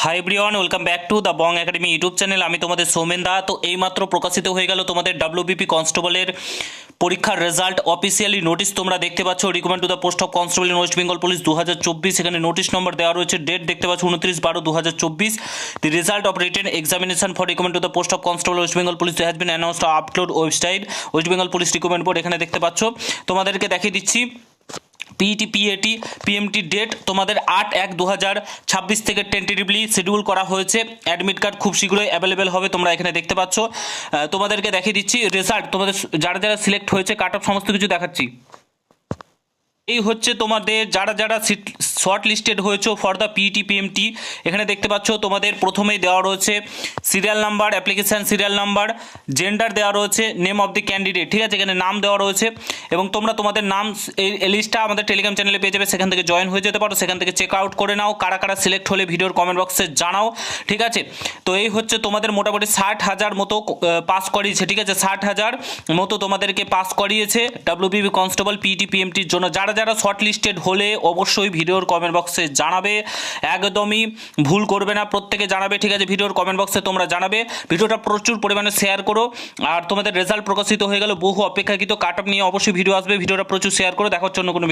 Hi everyone, welcome back to the Bong academy YouTube channel. আমি তোমাদের সৌমেন দা। তো এইমাত্র প্রকাশিত হয়ে গেল তোমাদের ডাব্লিউবিপি কনস্টেবলের পরীক্ষার রেজাল্ট। অফিসিয়ালি নোটিশ তোমরা দেখতে পাচ্ছ, recommend to the post of constable in West Bengal police 2024। এখানে নোটিশ নম্বর দেওয়া রয়েছে, ডেট দেখতে পাচ্ছ 29/12/2024। দি result of written examination for recommend to the post of constable West Bengal police has been announced upload website West Bengal police recommend board. এখানে দেখতে পাচ্ছ, তোমাদেরকে দেখিয়ে দিচ্ছি পিইটি পিএটি পিএমটি ডেট তোমাদের 8/1/2026 থেকে টেন্টেটিভলি শিডিউল করা হয়েছে। অ্যাডমিট কার্ড খুব শীঘ্রই অ্যাভেলেবেল হবে, তোমরা এখানে দেখতে পাচ্ছ। তোমাদেরকে দেখিয়ে দিচ্ছি রেজাল্ট, তোমাদের যারা যারা সিলেক্ট হয়েছে কাট অফ সমস্ত কিছু দেখাচ্ছি। এই হচ্ছে তোমাদের যারা যারা শর্ট লিস্টেড হয়েছে ফর দ্য পিইটি পিএমটি। এখানে দেখতে পাচ্ছ তোমাদের প্রথমেই দেওয়া রয়েছে serial number, application serial number, gender দেওয়া রয়েছে, নেম অফ দি ক্যান্ডিডেট, ঠিক আছে, এখানে নাম দেওয়া রয়েছে। এবং তোমরা তোমাদের নাম এই লিস্টটা আমাদের টেলিগ্রাম চ্যানেলে পেয়ে যাবে, সেখান থেকে জয়েন হয়ে যেতে পারো, সেখান থেকে চেক আউট করে নাও। কারা কারা সিলেক্ট হলে ভিডিওর কমেন্ট বক্সে জানাও, ঠিক আছে। তো এই হচ্ছে তোমাদের মোটামুটি 60,000 মতো পাস করিয়েছে, ঠিক আছে, 60,000 মতো তোমাদেরকে পাস করিয়েছে ডাব্লিউবিপি কনস্টেবল পিইটি পিএমটির জন্য। যারা যারা শর্ট লিস্টেড হলে অবশ্যই ভিডিওর কমেন্ট বক্সে জানাবে, একদমই ভুল করবে না, প্রত্যেকে জানাবে, ঠিক আছে। ভিডিওর কমেন্ট বক্সে তোমরা জানাবে, ভিডিওটা প্রচুর পরিমাণে শেয়ার করো। আর তোমাদের রেজাল্ট প্রকাশিত হয়ে গেল, বহু অপেক্ষাকৃত কাট অফ নিয়ে অবশ্যই ভিডিও আসবে, ভিডিওটা প্রচুর শেয়ার করো। দেখা হচ্ছে অন্য কোনো